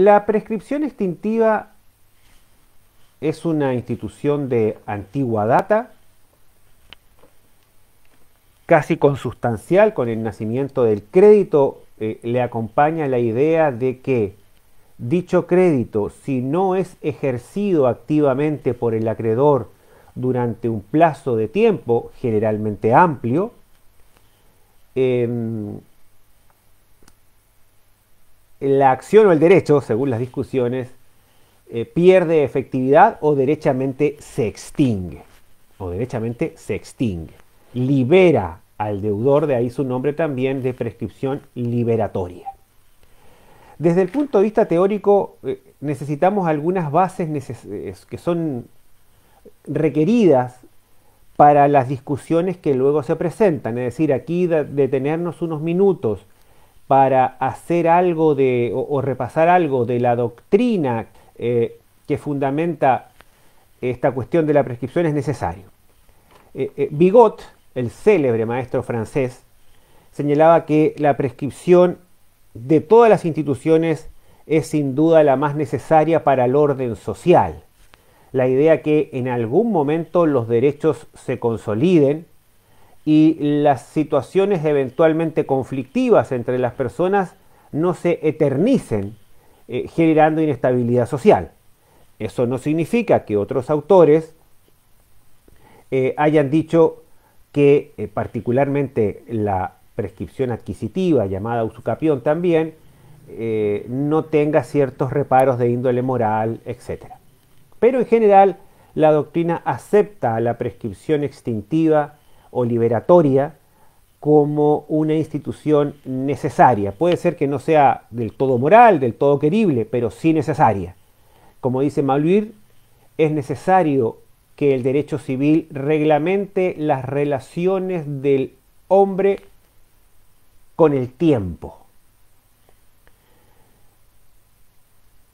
La prescripción extintiva es una institución de antigua data, casi consustancial con el nacimiento del crédito. Le acompaña la idea de que dicho crédito, si no es ejercido activamente por el acreedor durante un plazo de tiempo generalmente amplio, la acción o el derecho, según las discusiones, pierde efectividad o derechamente se extingue. Libera al deudor, de ahí su nombre también de prescripción liberatoria. Desde el punto de vista teórico, necesitamos algunas bases que son requeridas para las discusiones que luego se presentan. Es decir, aquí detenernos unos minutos para hacer algo o repasar algo de la doctrina que fundamenta esta cuestión de la prescripción es necesario. Bigot, el célebre maestro francés, señalaba que la prescripción de todas las instituciones es sin duda la más necesaria para el orden social. La idea que en algún momento los derechos se consoliden y las situaciones eventualmente conflictivas entre las personas no se eternicen, generando inestabilidad social. Eso no significa que otros autores hayan dicho que particularmente la prescripción adquisitiva, llamada usucapión también, no tenga ciertos reparos de índole moral, etc. Pero en general la doctrina acepta la prescripción extintiva o liberatoria como una institución necesaria. Puede ser que no sea del todo moral, del todo querible, pero sí necesaria. Como dice Malhuir, es necesario que el derecho civil reglamente las relaciones del hombre con el tiempo.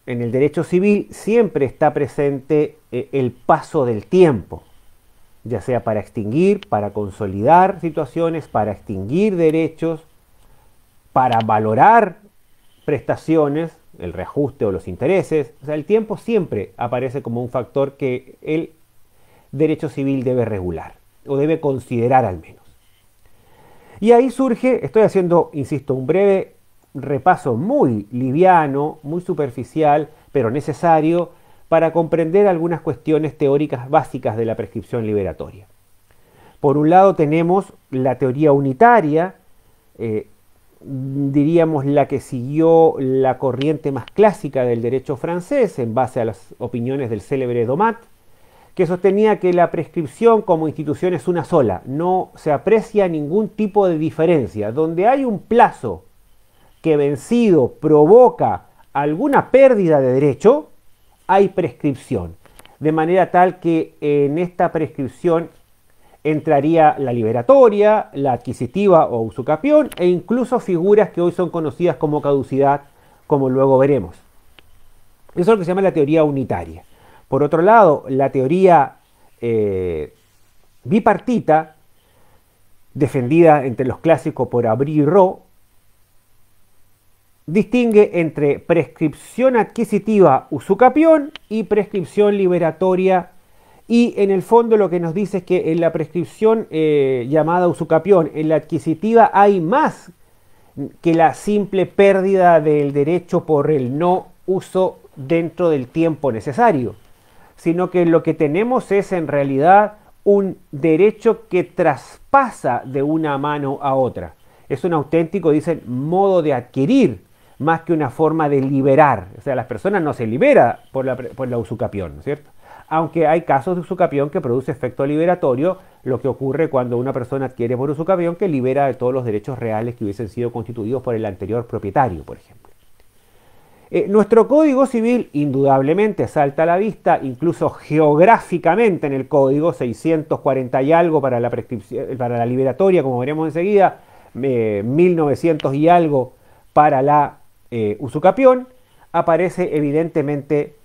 En el derecho civil siempre está presente el paso del tiempo, ya sea para extinguir, para consolidar situaciones, para extinguir derechos, para valorar prestaciones, el reajuste o los intereses. O sea, el tiempo siempre aparece como un factor que el derecho civil debe regular, o debe considerar al menos. Y ahí surge, estoy haciendo, insisto, un breve repaso muy liviano, muy superficial, pero necesario para comprender algunas cuestiones teóricas básicas de la prescripción liberatoria. Por un lado tenemos la teoría unitaria, diríamos la que siguió la corriente más clásica del derecho francés en base a las opiniones del célebre Domat, que sostenía que la prescripción como institución es una sola, no se aprecia ningún tipo de diferencia. Donde hay un plazo que vencido provoca alguna pérdida de derecho, hay prescripción. De manera tal que en esta prescripción entraría la liberatoria, la adquisitiva o usucapión e incluso figuras que hoy son conocidas como caducidad, como luego veremos. Eso es lo que se llama la teoría unitaria. Por otro lado, la teoría bipartita, defendida entre los clásicos por Aubry y Roux, distingue entre prescripción adquisitiva usucapión y prescripción liberatoria, y en el fondo lo que nos dice es que en la prescripción llamada usucapión, en la adquisitiva hay más que la simple pérdida del derecho por el no uso dentro del tiempo necesario, sino que lo que tenemos es en realidad un derecho que traspasa de una mano a otra. Es un auténtico, dicen, modo de adquirir, más que una forma de liberar. O sea, las personas no se liberan por la usucapión, ¿no es cierto? Aunque hay casos de usucapión que produce efecto liberatorio, lo que ocurre cuando una persona adquiere por usucapión que libera de todos los derechos reales que hubiesen sido constituidos por el anterior propietario, por ejemplo. Nuestro Código Civil indudablemente salta a la vista, incluso geográficamente en el Código, 640 y algo para la liberatoria, como veremos enseguida, 1900 y algo para la usucapión, aparece evidentemente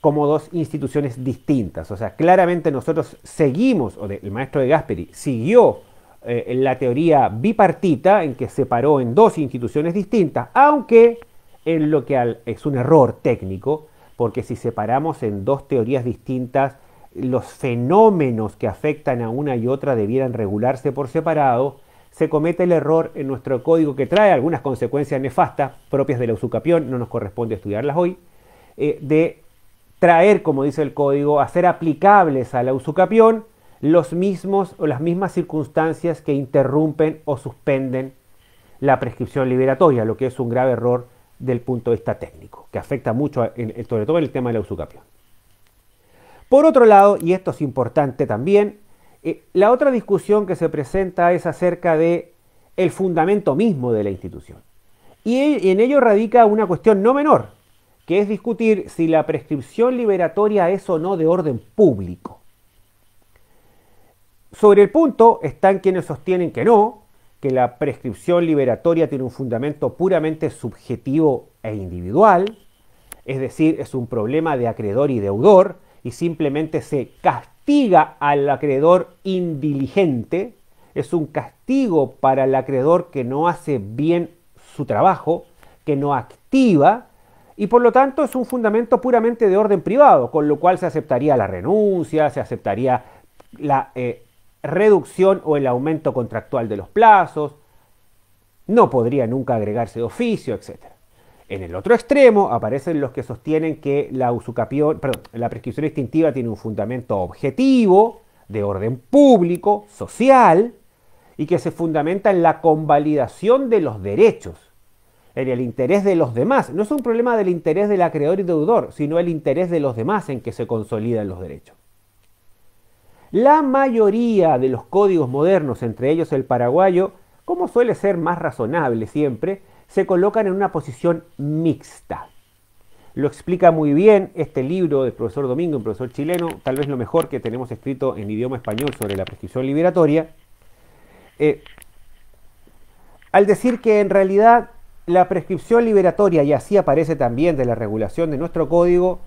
como dos instituciones distintas. O sea, claramente nosotros seguimos, el maestro de Gasperi siguió la teoría bipartita, en que separó en dos instituciones distintas, aunque en lo que es un error técnico, porque si separamos en dos teorías distintas, los fenómenos que afectan a una y otra debieran regularse por separado, se comete el error en nuestro código que trae algunas consecuencias nefastas propias de la usucapión, no nos corresponde estudiarlas hoy, de traer, como dice el código, hacer aplicables a la usucapión los mismos o las mismas circunstancias que interrumpen o suspenden la prescripción liberatoria, lo que es un grave error del punto de vista técnico, que afecta mucho, sobre todo en el tema de la usucapión. Por otro lado, y esto es importante también, la otra discusión que se presenta es acerca de el fundamento mismo de la institución. Y en ello radica una cuestión no menor, que es discutir si la prescripción liberatoria es o no de orden público. Sobre el punto están quienes sostienen que no, que la prescripción liberatoria tiene un fundamento puramente subjetivo e individual, es decir, es un problema de acreedor y deudor, y simplemente se castiga al acreedor indiligente, es un castigo para el acreedor que no hace bien su trabajo, que no activa, y por lo tanto es un fundamento puramente de orden privado, con lo cual se aceptaría la renuncia, se aceptaría la reducción o el aumento contractual de los plazos, no podría nunca agregarse de oficio, etc. En el otro extremo aparecen los que sostienen que la prescripción extintiva tiene un fundamento objetivo, de orden público, social, y que se fundamenta en la convalidación de los derechos, en el interés de los demás. No es un problema del interés del acreedor y deudor, sino el interés de los demás en que se consolidan los derechos. La mayoría de los códigos modernos, entre ellos el paraguayo, como suele ser más razonable siempre, se colocan en una posición mixta. Lo explica muy bien este libro del profesor Domingo, un profesor chileno, tal vez lo mejor que tenemos escrito en idioma español sobre la prescripción liberatoria, al decir que en realidad la prescripción liberatoria, y así aparece también de la regulación de nuestro código,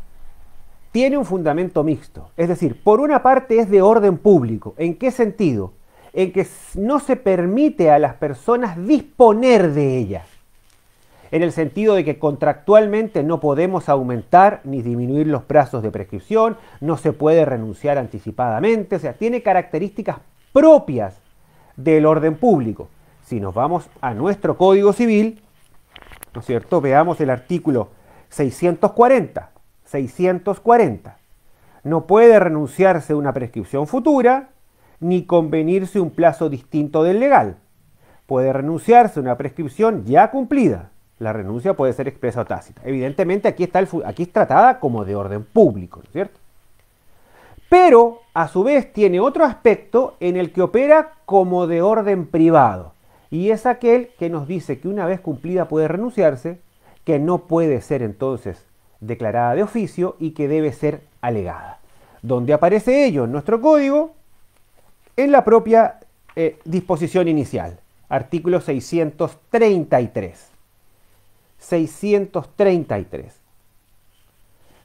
tiene un fundamento mixto. Es decir, por una parte es de orden público. ¿En qué sentido? En que no se permite a las personas disponer de ella. En el sentido de que contractualmente no podemos aumentar ni disminuir los plazos de prescripción, no se puede renunciar anticipadamente, o sea, tiene características propias del orden público. Si nos vamos a nuestro Código Civil, ¿no es cierto? Veamos el artículo 640. 640. No puede renunciarse a una prescripción futura, ni convenirse un plazo distinto del legal. Puede renunciarse a una prescripción ya cumplida. La renuncia puede ser expresa o tácita. Evidentemente aquí es tratada como de orden público, ¿no es cierto? Pero, a su vez, tiene otro aspecto en el que opera como de orden privado. Y es aquel que nos dice que una vez cumplida puede renunciarse, que no puede ser entonces declarada de oficio y que debe ser alegada. ¿Dónde aparece ello en nuestro código? En la propia disposición inicial, artículo 633. 633.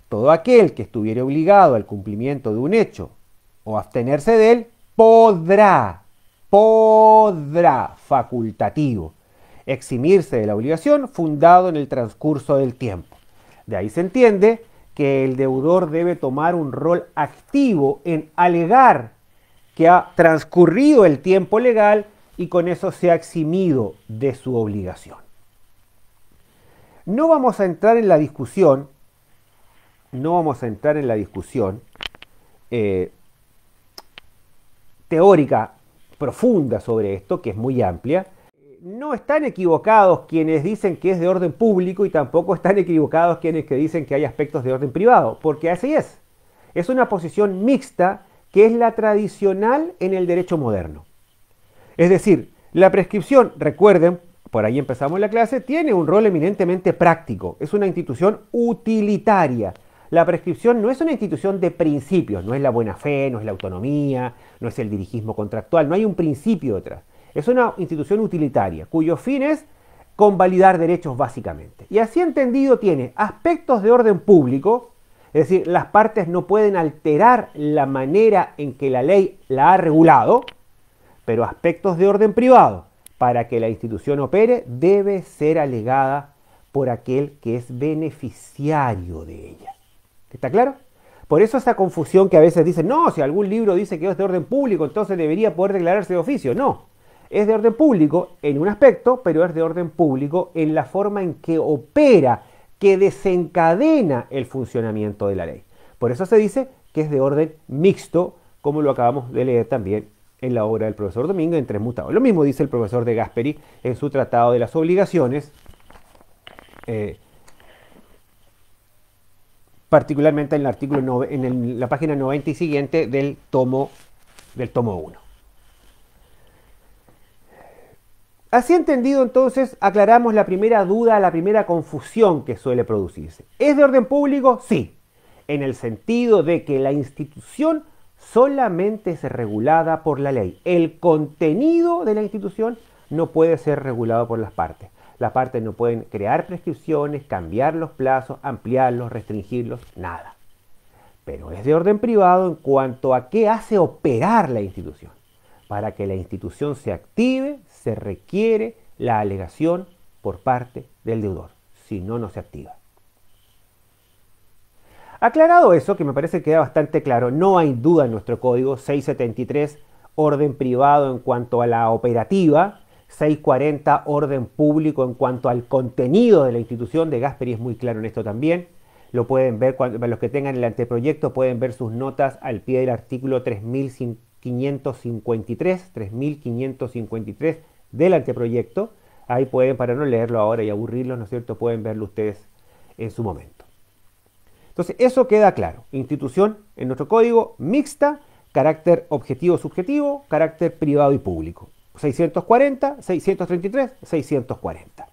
Todo aquel que estuviere obligado al cumplimiento de un hecho o abstenerse de él, podrá, facultativo, eximirse de la obligación fundado en el transcurso del tiempo. De ahí se entiende que el deudor debe tomar un rol activo en alegar que ha transcurrido el tiempo legal y con eso se ha eximido de su obligación. No vamos a entrar en la discusión, teórica profunda sobre esto, que es muy amplia. No están equivocados quienes dicen que es de orden público y tampoco están equivocados quienes que dicen que hay aspectos de orden privado, porque así es. Es una posición mixta que es la tradicional en el derecho moderno. Es decir, la prescripción, recuerden, por ahí empezamos la clase, tiene un rol eminentemente práctico, es una institución utilitaria. La prescripción no es una institución de principios, no es la buena fe, no es la autonomía, no es el dirigismo contractual, no hay un principio detrás. Es una institución utilitaria, cuyo fin es convalidar derechos básicamente. Y así entendido tiene aspectos de orden público, es decir, las partes no pueden alterar la manera en que la ley la ha regulado, pero aspectos de orden privado. Para que la institución opere, debe ser alegada por aquel que es beneficiario de ella. ¿Está claro? Por eso esa confusión que a veces dicen, no, si algún libro dice que es de orden público, entonces debería poder declararse de oficio. No, es de orden público en un aspecto, pero es de orden público en la forma en que opera, que desencadena el funcionamiento de la ley. Por eso se dice que es de orden mixto, como lo acabamos de leer también en la obra del profesor Domínguez en Tres Mutados. Lo mismo dice el profesor de Gasperi en su Tratado de las Obligaciones, particularmente en el artículo la página 90 y siguiente del tomo 1. Así entendido, entonces, aclaramos la primera duda, la primera confusión que suele producirse. ¿Es de orden público? Sí, en el sentido de que la institución solamente es regulada por la ley. El contenido de la institución no puede ser regulado por las partes. Las partes no pueden crear prescripciones, cambiar los plazos, ampliarlos, restringirlos, nada. Pero es de orden privado en cuanto a qué hace operar la institución. Para que la institución se active, se requiere la alegación por parte del deudor. Si no, no se activa. Aclarado eso, que me parece que queda bastante claro, no hay duda en nuestro código 673, orden privado en cuanto a la operativa, 640, orden público en cuanto al contenido de la institución. De Gasperi es muy claro en esto también. Lo pueden ver, para los que tengan el anteproyecto, pueden ver sus notas al pie del artículo 3553 del anteproyecto. Ahí pueden, para no leerlo ahora y aburrirlos, ¿no es cierto?, pueden verlo ustedes en su momento. Entonces, eso queda claro. Institución en nuestro código mixta, carácter objetivo-subjetivo, carácter privado y público. 640, 633, 640.